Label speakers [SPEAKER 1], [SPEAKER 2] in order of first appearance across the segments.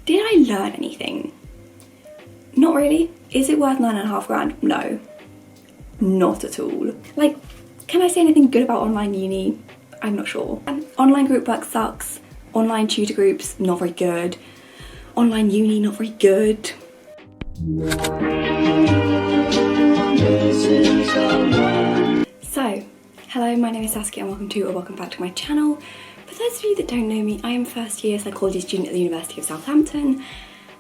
[SPEAKER 1] Did I learn anything? Not really. Is it worth £9.5 grand? No, not at all. Like, can I say anything good about online uni? I'm not sure. Online group work sucks. Online tutor groups, not very good. Online uni, not very good. So, hello, my name is Saskia and welcome back to my channel. For those of you that don't know me, I am first year psychology student at the University of Southampton,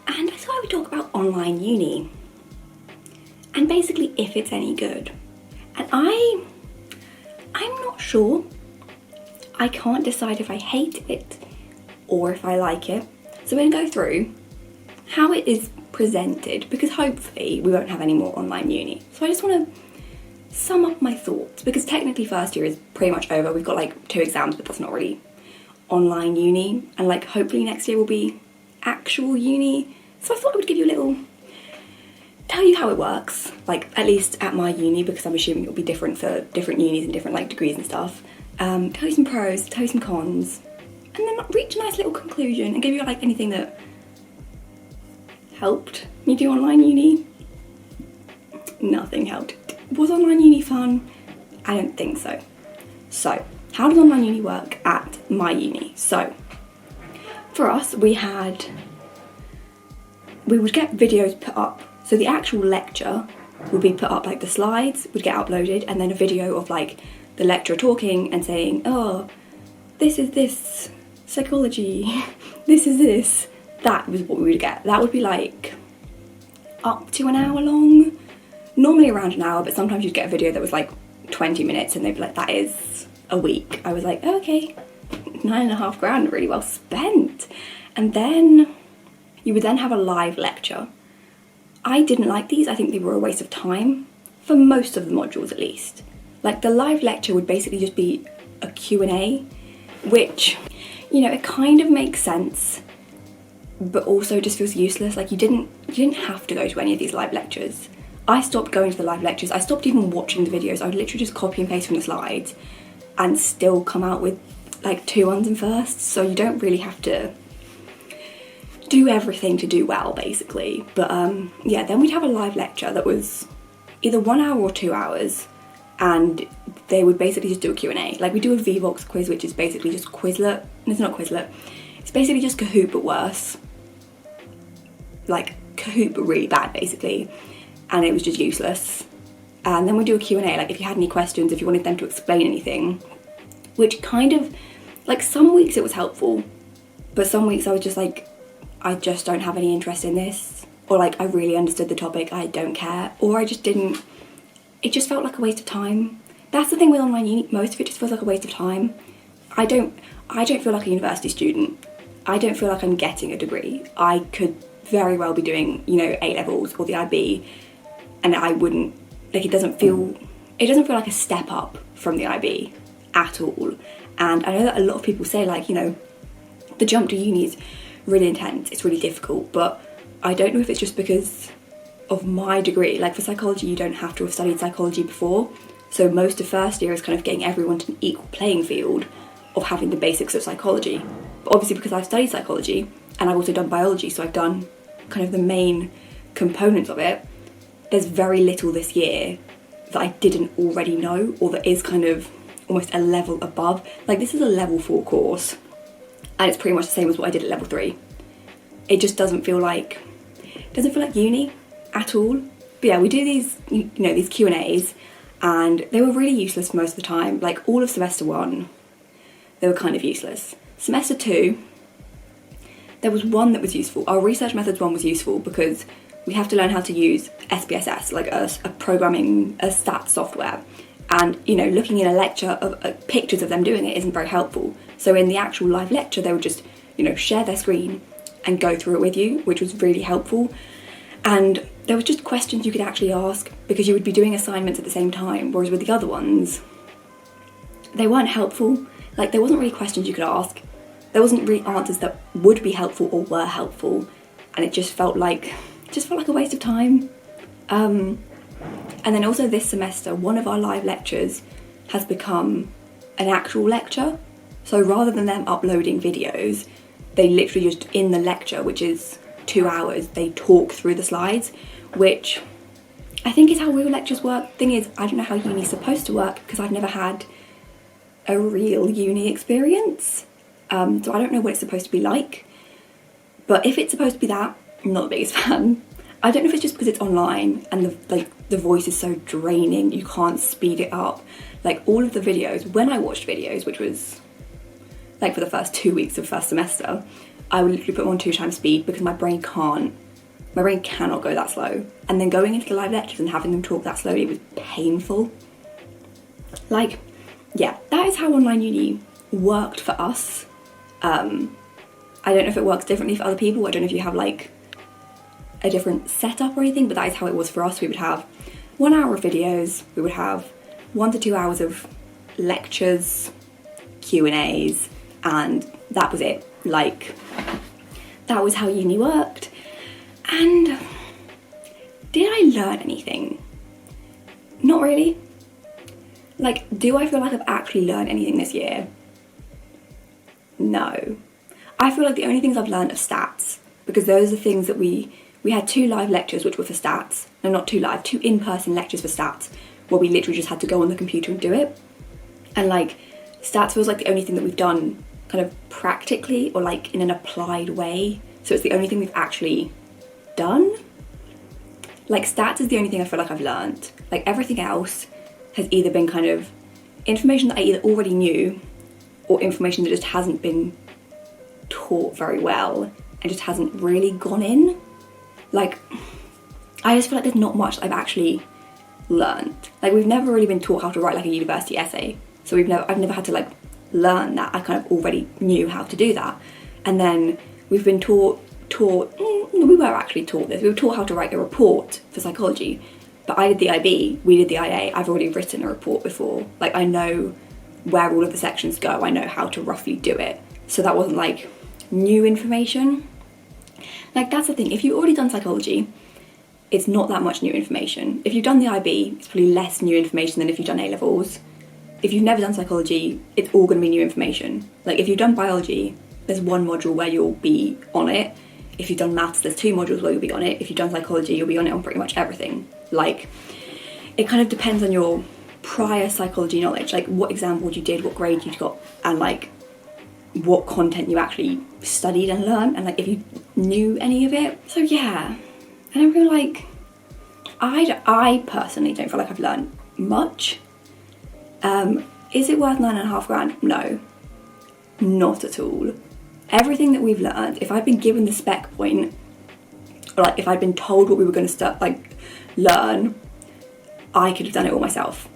[SPEAKER 1] and I thought I would talk about online uni and basically if it's any good. And I'm not sure. I can't decide if I hate it or if I like it. So we're gonna go through how it is presented, because hopefully we won't have any more online uni. So I just want to sum up my thoughts, because technically first year is pretty much over. We've got like 2 exams, but that's not really online uni, and like hopefully next year will be actual uni. So I thought I would give you a little, tell you how it works, like at least at my uni, because I'm assuming it'll be different for different unis and different like degrees and stuff. Tell you some pros, tell you some cons, and then reach a nice little conclusion and give you like anything that helped me do online uni. Nothing helped. Was online uni fun? I don't think so. So, how does online uni work at my uni? So, for us, we would get videos put up. So the actual lecture would be put up, like the slides would get uploaded, and then a video of like the lecturer talking and saying, oh, this is this psychology, this is this. That was what we would get. That would be like up to an hour long. Normally around an hour, but sometimes you'd get a video that was like 20 minutes and they'd be like, that is a week. I was like, oh, okay, £9.5 really well spent. And then you would then have a live lecture. I didn't like these. I think they were a waste of time for most of the modules, at least. Like the live lecture would basically just be a Q&A, which, you know, it kind of makes sense, but also just feels useless. Like you didn't have to go to any of these live lectures. I stopped going to the live lectures. I stopped even watching the videos. I would literally just copy and paste from the slides and still come out with like 2 ones and firsts. So you don't really have to do everything to do well, basically. But yeah, then we'd have a live lecture that was either 1 hour or 2 hours, and they would basically just do a Q&A. Like we do a VVox quiz, which is basically just Quizlet. It's not Quizlet. It's basically just Kahoot, but worse. Like Kahoot, but really bad, basically. And it was just useless. And then we do a Q&A, like if you had any questions, if you wanted them to explain anything, which kind of, like some weeks it was helpful, but some weeks I was just like, I just don't have any interest in this, or like I really understood the topic, I don't care, or I just didn't. It just felt like a waste of time. That's the thing with online uni, most of it just feels like a waste of time. I don't feel like a university student. I don't feel like I'm getting a degree. I could very well be doing, you know, A-levels or the IB, and I wouldn't, like it doesn't feel like a step up from the IB at all. And I know that a lot of people say like, you know, the jump to uni is really intense, it's really difficult, but I don't know if it's just because of my degree. Like for psychology, you don't have to have studied psychology before, so most of first year is kind of getting everyone to an equal playing field of having the basics of psychology. But obviously because I've studied psychology and I've also done biology, so I've done kind of the main components of it, there's very little this year that I didn't already know, or that is kind of almost a level above. Like this is a level 4 course, and it's pretty much the same as what I did at level 3. It just doesn't feel like uni at all. But yeah, we do these, you know, these Q&As, and they were really useless most of the time. Like all of semester 1, they were kind of useless. Semester 2, there was one that was useful. Our research methods one was useful because we have to learn how to use SPSS, like a stats software. And, you know, looking in a lecture of pictures of them doing it isn't very helpful. So in the actual live lecture, they would just, you know, share their screen and go through it with you, which was really helpful. And there was just questions you could actually ask, because you would be doing assignments at the same time, whereas with the other ones, they weren't helpful. Like there wasn't really questions you could ask. There wasn't really answers that would be helpful or were helpful. And it just felt like a waste of time. And then also this semester, one of our live lectures has become an actual lecture. So rather than them uploading videos, they literally just, in the lecture, which is 2 hours, they talk through the slides, which I think is how real lectures work. Thing is, I don't know how uni's supposed to work because I've never had a real uni experience, so I don't know what it's supposed to be like. But if it's supposed to be that, I'm not the biggest fan. I don't know if it's just because it's online and the voice is so draining, you can't speed it up. Like all of the videos, when I watched videos, which was like for the first 2 weeks of first semester, I would literally put them on 2 times speed because my brain cannot go that slow. And then going into the live lectures and having them talk that slowly was painful. Like, yeah, that is how online uni worked for us. I don't know if it works differently for other people. I don't know if you have like a different setup or anything, but that is how it was for us. We would have 1 hour of videos, we would have 1 to 2 hours of lectures, Q&As, and that was it. Like, that was how uni worked. And did I learn anything? Not really. Like, do I feel like I've actually learned anything this year? No. I feel like the only things I've learned are stats, because those are things that we had 2 live lectures which were for stats. No, not 2 live, 2 in-person lectures for stats, where we literally just had to go on the computer and do it. And like, stats feels like the only thing that we've done kind of practically or like in an applied way. So it's the only thing we've actually done. Like, stats is the only thing I feel like I've learned. Like, everything else has either been kind of information that I either already knew or information that just hasn't been taught very well and just hasn't really gone in. Like, I just feel like there's not much I've actually learned. Like, we've never really been taught how to write like a university essay, so I've never had to like learn that. I kind of already knew how to do that. And then we've been taught we were actually taught this. We were taught how to write a report for psychology, but I did the IB, we did the IA. I've already written a report before. Like, I know where all of the sections go, I know how to roughly do it. So that wasn't like new information. Like, that's the thing, if you've already done psychology, it's not that much new information. If you've done the IB, it's probably less new information than if you've done A-levels. If you've never done psychology, it's all going to be new information. Like, if you've done biology, there's 1 module where you'll be on it. If you've done maths, there's 2 modules where you'll be on it. If you've done psychology, you'll be on it on pretty much everything. Like, it kind of depends on your prior psychology knowledge, like what exam board you did, what grade you got, and like what content you actually studied and learned, and like if you knew any of it. So yeah, I don't feel like, I personally don't feel like I've learned much. Is it worth £9.5 grand? No, not at all. Everything that we've learned, if I'd been given the spec point, or like if I'd been told what we were going to learn, I could have done it all myself.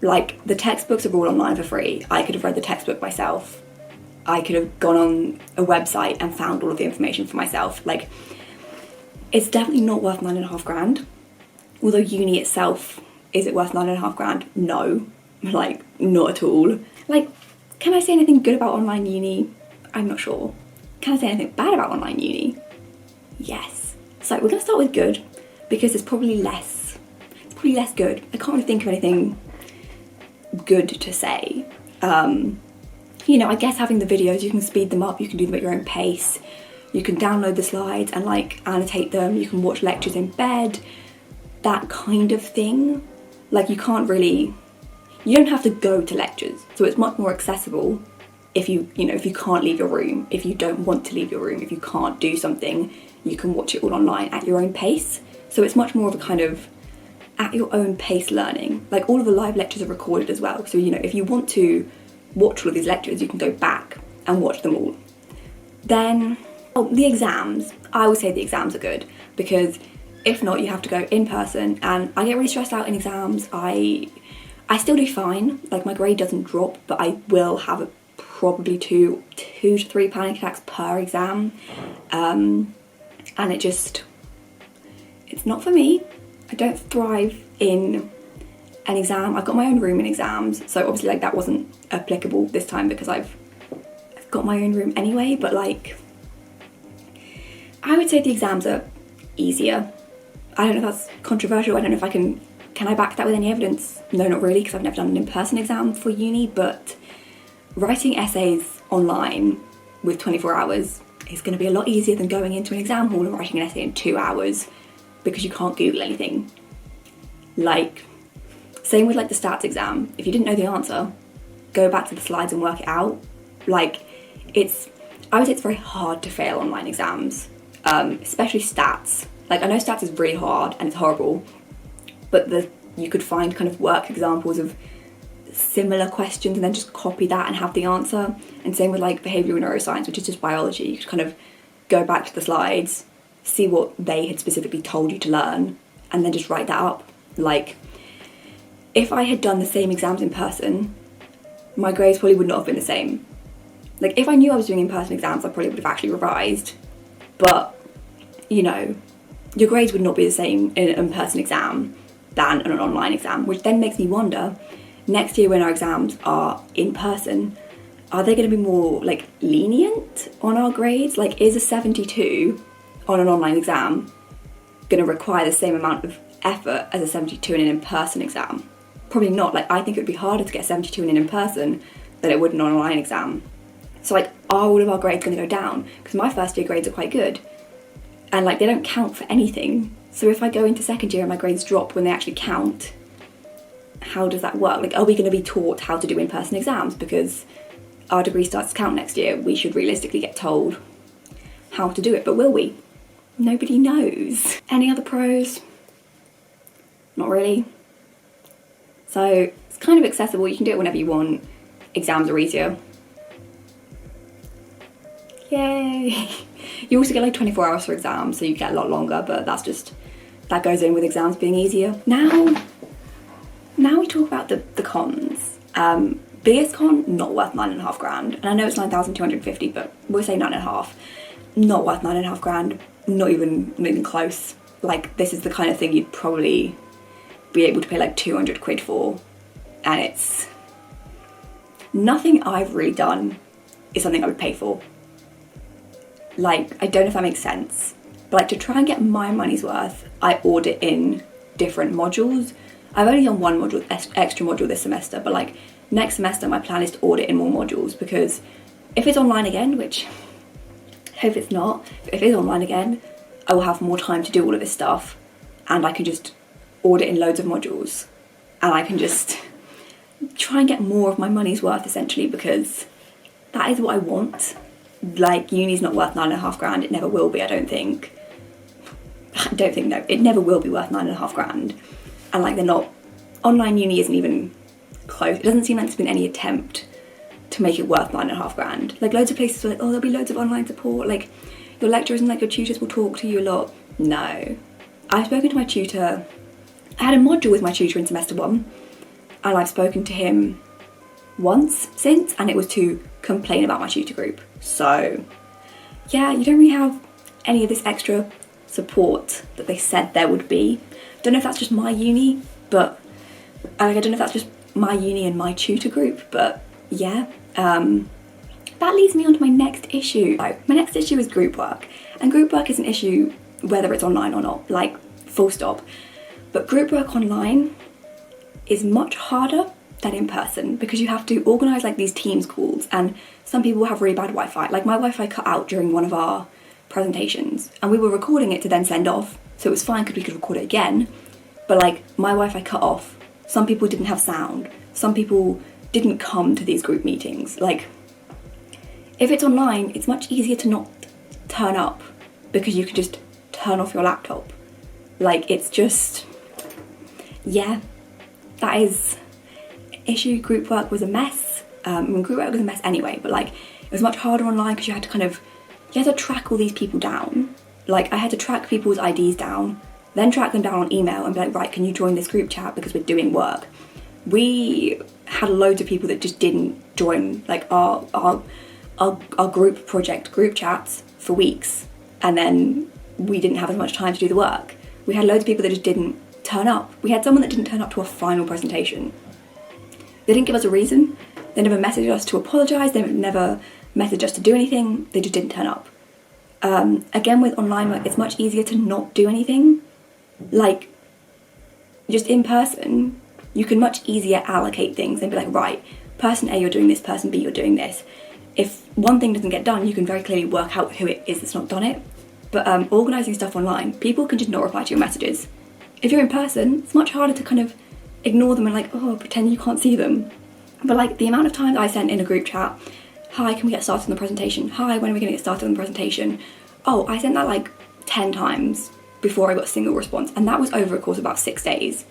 [SPEAKER 1] Like, the textbooks are all online for free. I could have read the textbook myself. I could have gone on a website and found all of the information for myself. Like, it's definitely not worth £9.5 grand. Although uni itself, is it worth £9.5 grand? No, like, not at all. Like, can I say anything good about online uni? I'm not sure. Can I say anything bad about online uni? Yes. So we're gonna start with good, because it's probably less good. I can't really think of anything good to say. You know, I guess having the videos, you can speed them up, you can do them at your own pace, you can download the slides and like annotate them, you can watch lectures in bed, that kind of thing. Like, you don't have to go to lectures, so it's much more accessible if you can't leave your room, if you don't want to leave your room, if you can't do something, you can watch it all online at your own pace. So it's much more of a kind of at your own pace learning. Like, all of the live lectures are recorded as well, so you know, if you want to watch all of these lectures, you can go back and watch them all. Then, the exams. I would say the exams are good, because if not, you have to go in person, and I get really stressed out in exams. I still do fine, like my grade doesn't drop, but I will have probably two to three panic attacks per exam, and it's not for me. I don't thrive in an exam. I've got my own room in exams, so obviously like that wasn't applicable this time because I've got my own room anyway, but like, I would say the exams are easier. I don't know if that's controversial. I don't know if can I back that with any evidence? No, not really, because I've never done an in-person exam for uni, but writing essays online with 24 hours is going to be a lot easier than going into an exam hall and writing an essay in 2 hours because you can't Google anything. Like, same with like the stats exam. If you didn't know the answer, go back to the slides and work it out. Like, I would say it's very hard to fail online exams, especially stats. Like, I know stats is really hard and it's horrible, but you could find kind of work examples of similar questions and then just copy that and have the answer. And same with like behavioural neuroscience, which is just biology. You could kind of go back to the slides, see what they had specifically told you to learn, and then just write that up. Like, if I had done the same exams in person, my grades probably would not have been the same. Like, if I knew I was doing in-person exams, I probably would have actually revised. But, you know, your grades would not be the same in an in-person exam than an online exam, which then makes me wonder, next year when our exams are in person, are they going to be more, like, lenient on our grades? Like, is a 72 on an online exam going to require the same amount of effort as a 72 in an in-person exam? Probably not. Like, I think it would be harder to get a 72 in an in-person than it would in an online exam. So, like, are all of our grades going to go down? Because my first year grades are quite good. And, like, they don't count for anything. So if I go into second year and my grades drop when they actually count, how does that work? Like, are we going to be taught how to do in-person exams? Because our degree starts to count next year. We should realistically get told how to do it. But will we? Nobody knows. Any other pros? Not really. So it's kind of accessible. You can do it whenever you want. Exams are easier. Yay! You also get like 24 hours for exams, so you get a lot longer, but that goes in with exams being easier. Now we talk about the cons. Biggest con, not worth £9,500. And I know it's 9,250, but we'll say 9.5. Not worth 9.5 grand. Not even close. Like, this is the kind of thing you'd probably be able to pay like 200 quid for. And it's nothing I've really done is something I would pay for. Like, I don't know if that makes sense, but like, to try and get my money's worth, I audit in different modules. I've only done one module, extra module this semester, but like next semester my plan is to audit in more modules, because if it's online again, which I hope it's not, but if it is online again, I will have more time to do all of this stuff, and I can just audit in loads of modules, and I can just try and get more of my money's worth, essentially, because that is what I want. Like, uni's not worth 9.5 grand. It never will be, I don't think. No, it never will be worth 9.5 grand. And like, they're not, online uni isn't even close. It doesn't seem like there's been any attempt to make it worth 9.5 grand. Like, loads of places are like, oh, there'll be loads of online support. Like, your lecturers and like your tutors will talk to you a lot. No. I've spoken to my tutor. I had a module with my tutor in semester 1, and I've spoken to him once since, and it was to complain about my tutor group. So yeah, you don't really have any of this extra support that they said there would be. Don't know if that's just my uni, but I don't know if that's just my uni and my tutor group, but yeah. That leads me on to my next issue. My next issue is group work, and group work is an issue whether it's online or not, like, full stop. But group work online is much harder than in person, because you have to organise like these Teams calls, and some people have really bad Wi-Fi. Like, my Wi-Fi cut out during one of our presentations, and we were recording it to then send off, so it was fine because we could record it again, but like, my Wi-Fi cut off. Some people didn't have sound. Some people didn't come to these group meetings. Like, if it's online, it's much easier to not turn up, because you can just turn off your laptop. Like, it's just, yeah, that is issue. Group work was a mess. Group work was a mess anyway, but like, it was much harder online because you had to track all these people down. Like, I had to track people's IDs down, then track them down on email and be like, right, can you join this group chat because we're doing work. We had loads of people that just didn't join like our group project group chats for weeks, and then we didn't have as much time to do the work. We had loads of people that just didn't turn up. We had someone that didn't turn up to a final presentation. They didn't give us a reason. They never messaged us to apologise. They never messaged us to do anything. They just didn't turn up. Again, with online work, it's much easier to not do anything. Like, just in person, you can much easier allocate things and be like, right, person A, you're doing this, person B, you're doing this. if one thing doesn't get done, you can very clearly work out who it is that's not done it. But organising stuff online, people can just not reply to your messages. If you're in person, it's much harder to kind of ignore them and like, oh, pretend you can't see them. But like the amount of times I sent in a group chat, hi, can we get started on the presentation? Hi, when are we going to get started on the presentation? Oh, I sent that like 10 times before I got a single response, and that was over a course of about 6 days.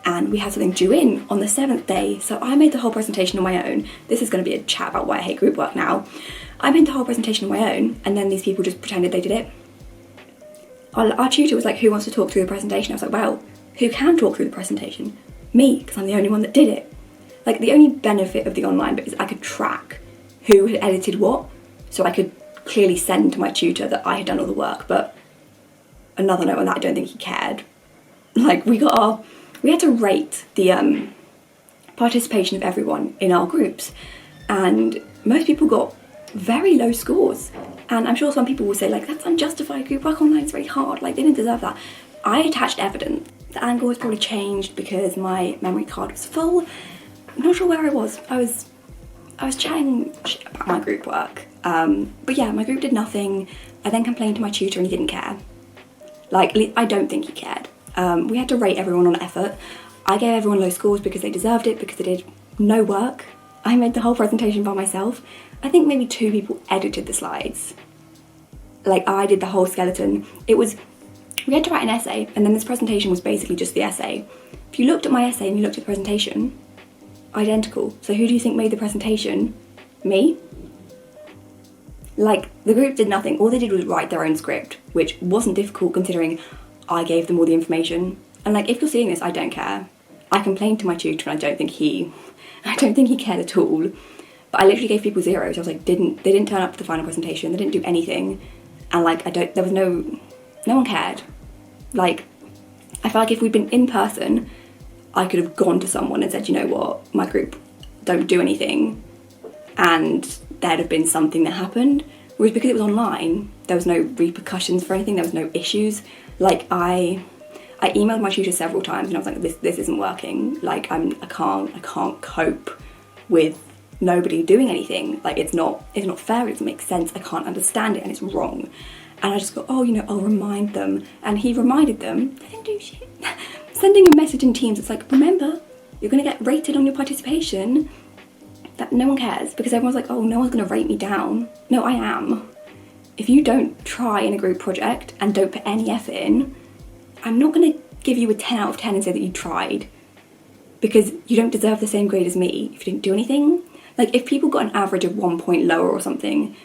[SPEAKER 1] And we had something due in on the 7th day, so I made the whole presentation on my own. This is going to be a chat about why I hate group work now. I made the whole presentation on my own, and then these people just pretended they did it. Our tutor was like, who wants to talk through the presentation? I was like, well, who can talk through the presentation? Me, because I'm the only one that did it. Like, the only benefit of the online bit is I could track who had edited what, so I could clearly send to my tutor that I had done all the work. But another note on that, I don't think he cared. Like, we had to rate the participation of everyone in our groups, and most people got very low scores. And I'm sure some people will say, like, that's unjustified, group work online is very hard, like, they didn't deserve that. I attached evidence. The angle was probably changed because my memory card was full. I'm not sure where I was. I was chatting shit about my group work. But yeah, my group did nothing. I then complained to my tutor and he didn't care. Like, I don't think he cared. We had to rate everyone on effort. I gave everyone low scores because they deserved it, because they did no work. I made the whole presentation by myself. I think maybe 2 people edited the slides. Like, I did the whole skeleton. We had to write an essay, and then this presentation was basically just the essay. If you looked at my essay and you looked at the presentation, identical. So who do you think made the presentation? Me? Like, the group did nothing. All they did was write their own script, which wasn't difficult considering I gave them all the information. And like, if you're seeing this, I don't care. I complained to my tutor and I don't think he cared at all. But I literally gave people zeros. I was like, they didn't turn up to the final presentation, they didn't do anything. And like, there was no one cared. Like, I felt like if we'd been in person, I could have gone to someone and said, you know what, my group don't do anything. And there'd have been something that happened. Whereas because it was online, there was no repercussions for anything, there was no issues. Like, I emailed my tutor several times and I was like, this isn't working. Like, I can't cope with nobody doing anything. Like, it's not fair, it doesn't make sense, I can't understand it and it's wrong. And I just go, oh, you know, I'll remind them. And he reminded them, they didn't do shit. Sending a message in Teams, it's like, remember, you're gonna get rated on your participation. That no one cares, because everyone's like, oh, no one's gonna rate me down. No, I am. If you don't try in a group project and don't put any effort in, I'm not gonna give you a 10 out of 10 and say that you tried, because you don't deserve the same grade as me if you didn't do anything. Like, if people got an average of 1 point lower or something,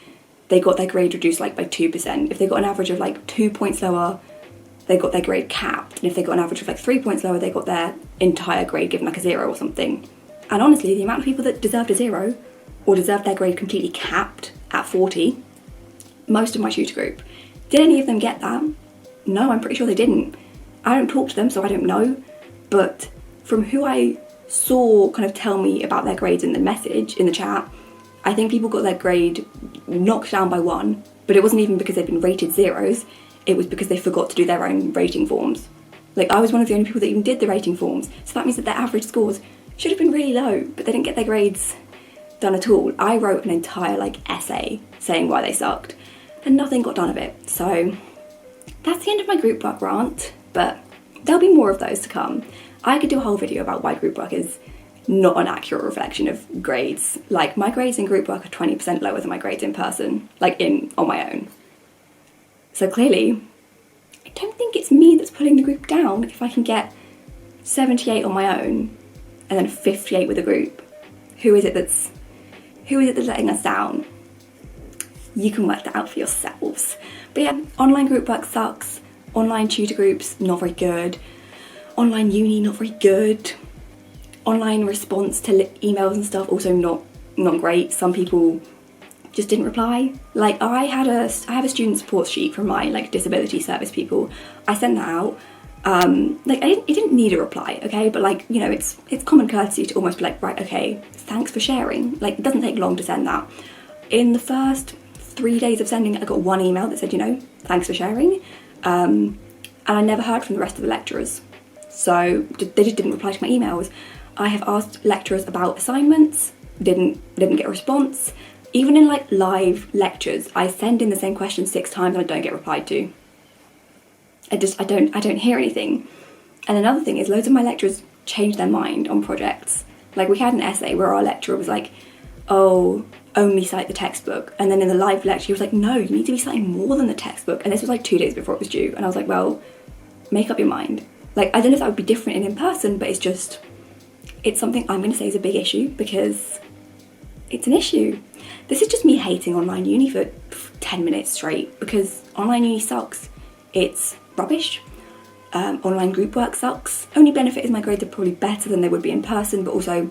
[SPEAKER 1] they got their grade reduced like by 2%. If they got an average of like 2 points lower, they got their grade capped. And if they got an average of like 3 points lower, they got their entire grade given like a 0 or something. And honestly, the amount of people that deserved a 0 or deserved their grade completely capped at 40, most of my tutor group. Did any of them get that? No, I'm pretty sure they didn't. I don't talk to them, so I don't know. But from who I saw kind of tell me about their grades in the message, in the chat, I think people got their grade knocked down by 1, but it wasn't even because they'd been rated 0s, it was because they forgot to do their own rating forms. Like, I was one of the only people that even did the rating forms, so that means that their average scores should have been really low, but they didn't get their grades done at all. I wrote an entire like essay saying why they sucked, and nothing got done of it. So that's the end of my group work rant, but there'll be more of those to come. I could do a whole video about why group work is not an accurate reflection of grades. Like, my grades in group work are 20% lower than my grades in person, like on my own. So clearly, I don't think it's me that's pulling the group down if I can get 78 on my own and then 58 with a group. Who is it that's letting us down? You can work that out for yourselves. But yeah, online group work sucks. Online tutor groups, not very good. Online uni, not very good. Online response to emails and stuff, also not great. Some people just didn't reply. Like, I have a student support sheet from my like disability service people. I sent that out. Like, it didn't need a reply, okay? But like, you know, it's common courtesy to almost be like, right, okay, thanks for sharing. Like, it doesn't take long to send that. In the first 3 days of sending it, I got 1 email that said, you know, thanks for sharing. And I never heard from the rest of the lecturers. So they just didn't reply to my emails. I have asked lecturers about assignments, didn't get a response. Even in like live lectures, I send in the same question 6 times and I don't get replied to. I don't hear anything. And another thing is loads of my lecturers change their mind on projects. Like we had an essay where our lecturer was like, oh, only cite the textbook. And then in the live lecture he was like, no, you need to be citing more than the textbook. And this was like 2 days before it was due. And I was like, well, make up your mind. Like, I don't know if that would be different in person, but it's something I'm going to say is a big issue because it's an issue. This is just me hating online uni for 10 minutes straight because online uni sucks. It's rubbish. Online group work sucks. Only benefit is my grades are probably better than they would be in person, but also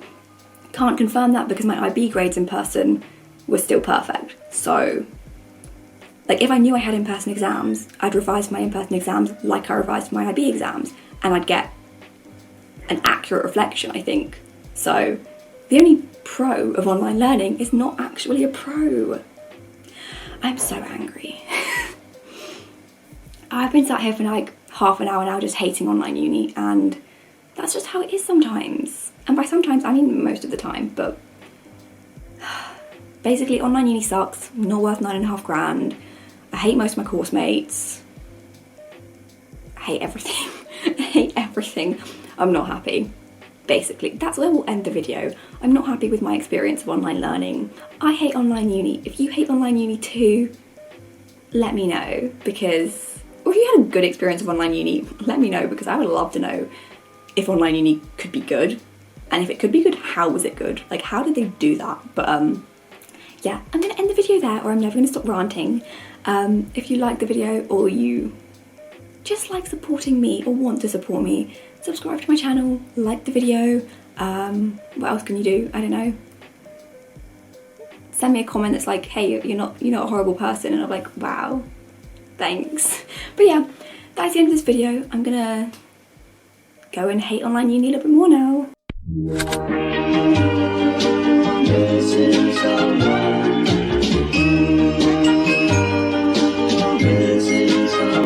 [SPEAKER 1] can't confirm that because my IB grades in person were still perfect. So, like, if I knew I had in-person exams, I'd revise my in-person exams like I revised my IB exams, and I'd get an accurate reflection, I think. So, the only pro of online learning is not actually a pro. I'm so angry. I've been sat here for like half an hour now just hating online uni, and that's just how it is sometimes. And by sometimes, I mean most of the time, but basically online uni sucks, not worth 9.5 grand. I hate most of my course mates. I hate everything. I hate everything. I'm not happy. Basically, that's where we'll end the video. I'm not happy with my experience of online learning. I hate online uni. If you hate online uni too, let me know, because, or if you had a good experience of online uni, let me know, because I would love to know if online uni could be good. And if it could be good, how was it good? Like, how did they do that? But yeah, I'm gonna end the video there, or I'm never gonna stop ranting. If you like the video, or you just like supporting me, or want to support me, subscribe to my channel, like the video. What else can you do? I don't know. Send me a comment that's like, hey, you're not a horrible person, and I'm like, wow, thanks. But yeah, that's the end of this video. I'm gonna go and hate online uni a little bit more now.